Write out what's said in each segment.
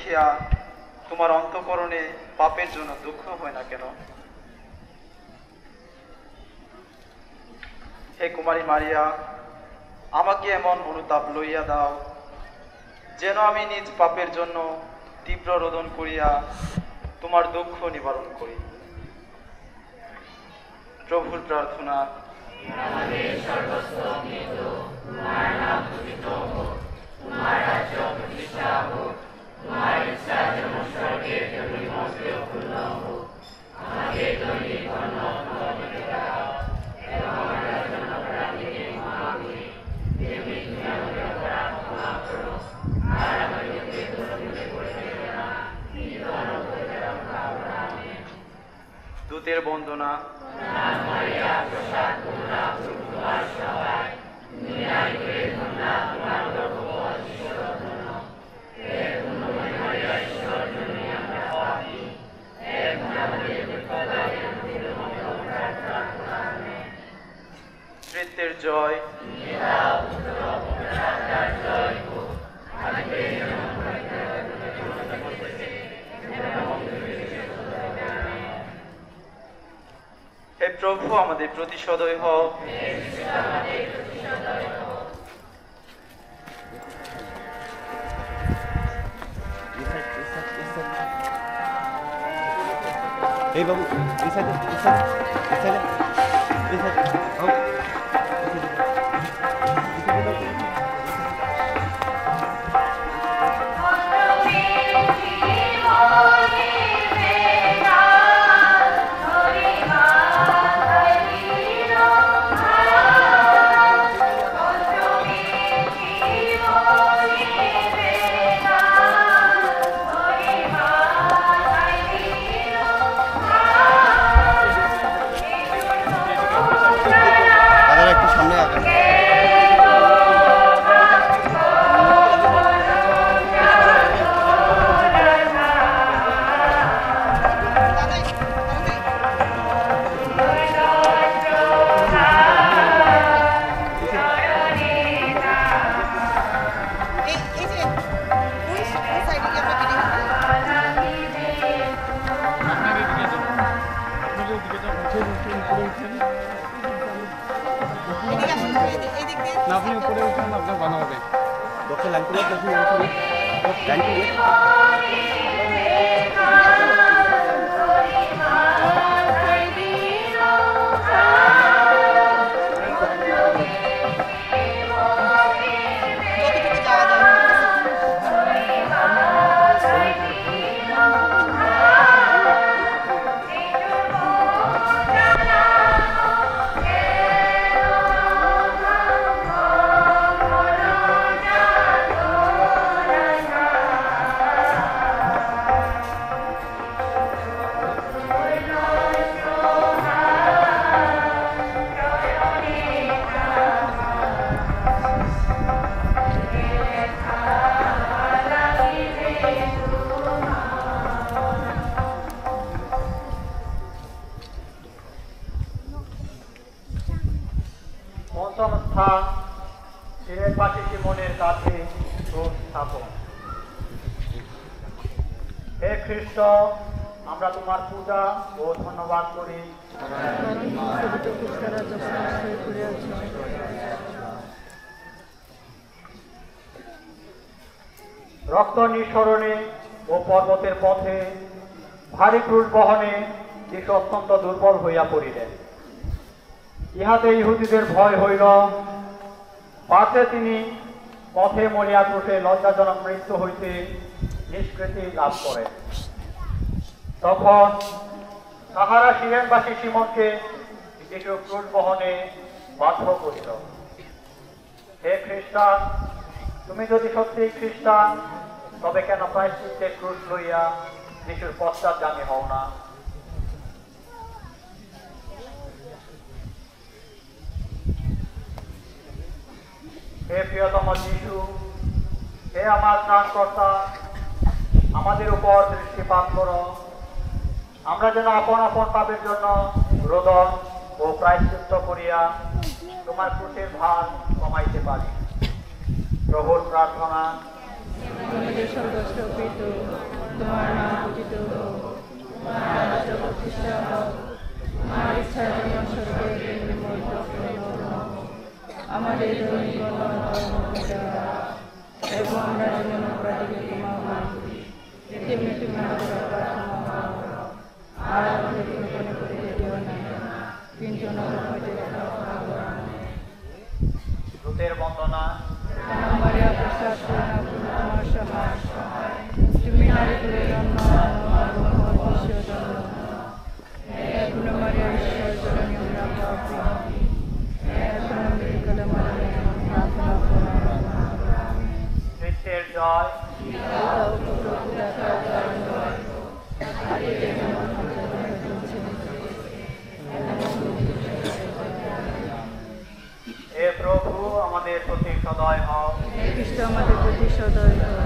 দেখিয়া তোমার অন্তঃকরণে পাপের জন্য দুঃখ হয় না কেন? হে কুমারী মারিয়া, আমাকে এমন অনুতাপ লইয়া দাও যেন আমি নিজ পাপের জন্য তীব্র রোদন করিয়া তোমার দুঃখ নিবারণ করি। প্রভুর প্রার্থনা। দূতের বন্দনা। তৃতীয়ের জয়। হে প্রভু, আমাদের প্রতি সদয় হও। এই বাবু আপনি উপরে উঠুন, আপনার ভালো হবে। ডক্টর লাইন করে স্থান শিরের পাশে মনের কাছে স্থাপন। হে খ্রিস্ট, আমরা তোমার পূজা ও ধন্যবাদ করি। রক্ত নিঃসরণে ও পর্বতের পথে ভারী ক্রুশ বহনে যিশু অত্যন্ত দুর্বল হইয়া পড়িলেন। ইহাতে ইহুদিদের ভয় হইল, পাছে তিনি পথে মরিয়া ক্রুশে লজ্জাজনক মৃত্যু হইতে নিষ্কৃতি লাভ করেন। তখন তাহারা সিরেনবাসী সিমনকে যিশু ক্রুশ বহনে বাধ্য করিল। হে খ্রিস্টান, তুমি যদি সত্যি খ্রিস্টান, তবে কেন প্রায়শ্চিত্তের ক্রুশ লইয়া যিশুর পশ্চাৎগামী হও না? হে প্রিয়তম যিশু, হে আমার ত্রাণকর্তা, আমাদের উপর দৃষ্টিপাত করো, আমরা যেন আপন আপন পাপের জন্য রোদন ও প্রায়শ্চিত্ত করিয়া তোমার ক্রুশের ভার কমাইতে পারি। প্রভুর প্রার্থনা। তোমার নাম পূজিত হোক, তোমার রাজ্য প্রতিষ্ঠা হোক, তোমার ইচ্ছা যেমন স্বর্গে তেমনি মর্ত্যে হোক। আমাদের দৈনিক অন্ন দাও, এবং আমরা যেমন অপরাধীকে ক্ষমা করি, তেমনি তুমি আমাদের অপরাধ ক্ষমা করো। আর আমাদের কোনো পরীক্ষায় দিও না, কিন্তু নরক হইতে রক্ষা করো। দূতের বন্দনা। মারিয়া প্রসাদ পূর্ণা, তোমার সহায়, তুমি নারীকুলের জন্ম এখন মারিয়া ঈশ্বর জননী আমরা পাপী, এখন মৃত্যুকালে মারিয়া প্রার্থনা করো। খ্রিস্টের জয়। হে প্রভু, আমাদের প্রতি সদয় হও। খ্রিস্ট আমাদের প্রতি সদয় হও।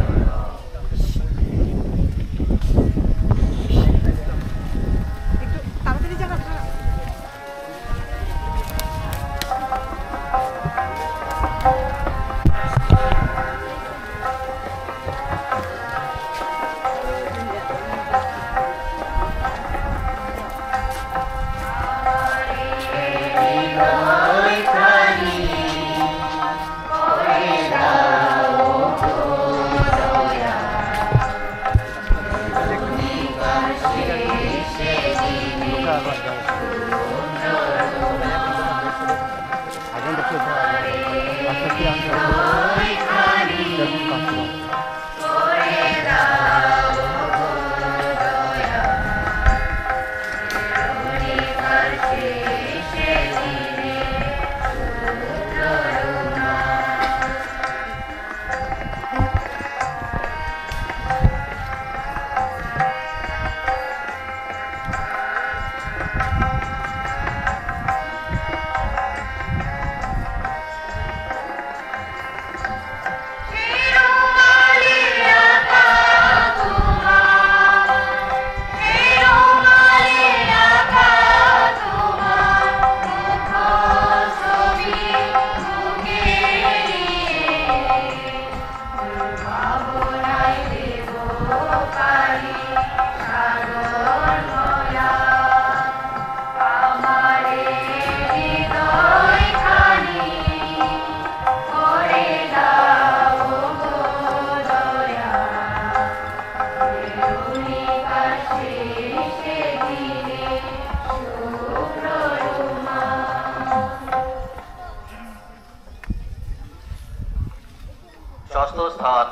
ষষ্ঠ স্থান,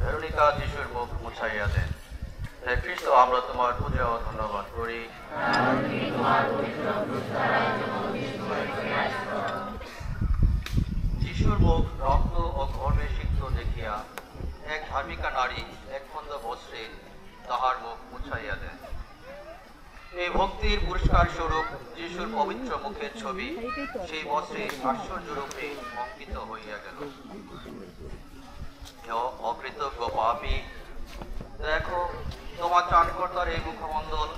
ভেরোনিকা যিশুর মুখ মুছাইয়া দেন। হে খ্রিস্ট, আমরা তোমার পূজা ও ধন্যবাদ করি। যিশুর মুখ রক্ত ও গর্বে সিক্ত দেখিয়া এক ধার্মিকা নারী এক খন্ড বস্ত্রে তাহার মুখ মুছাইয়া দেন। এই ভক্তির পুরস্কার স্বরূপ যিশুর পবিত্র মুখের ছবি সেই বস্ত্রে আশ্চর্যরূপে অঙ্কিত হইয়া গেল। অকৃতজ্ঞ পাপী, দেখো তোমার ত্রাণকর্তার এই মুখমণ্ডল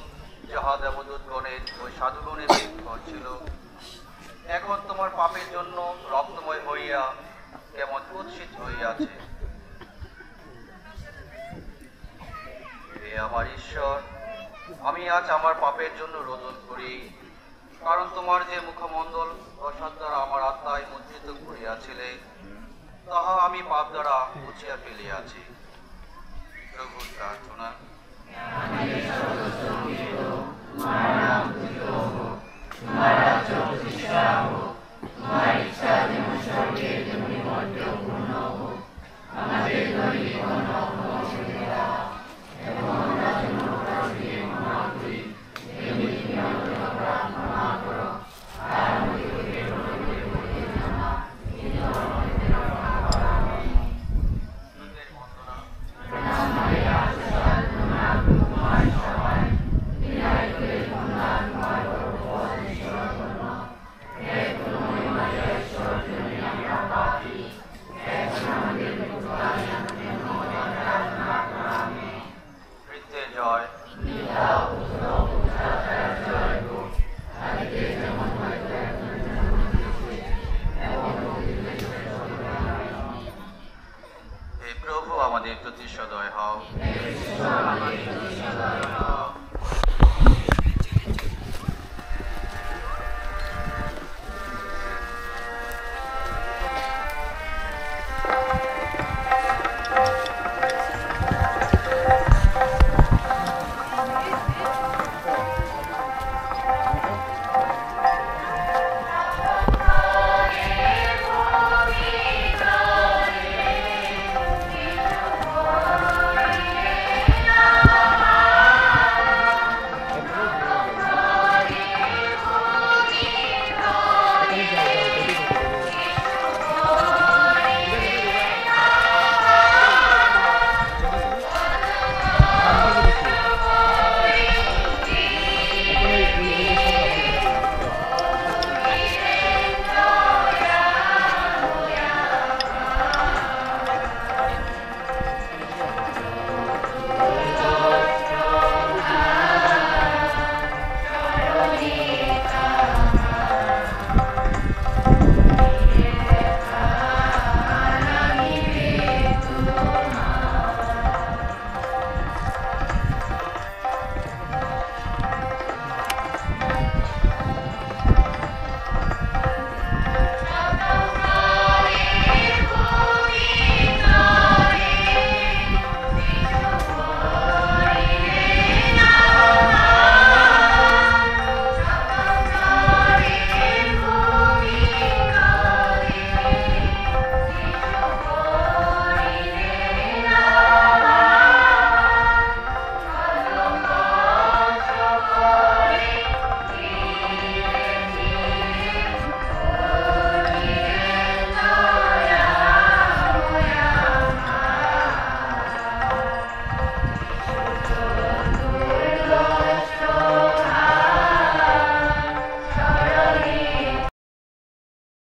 যাহা দেবদূতগণের ও সাধুগণের ঘর ছিল, এখন তোমার পাপের জন্য রক্তময় হইয়া কেমন কুৎসিত হইয়াছে। হে আমার ঈশ্বর, আমি আজ আমার পাপের জন্য রোদন করি, কারণ তোমার যে মুখমণ্ডল প্রসাদ দ্বারা আমার আত্মায় মুদ্রিত করিয়াছিলে তাহা আমি পাপ দ্বারা মুছিয়া ফেলিয়াছি। প্রভুর প্রার্থনা।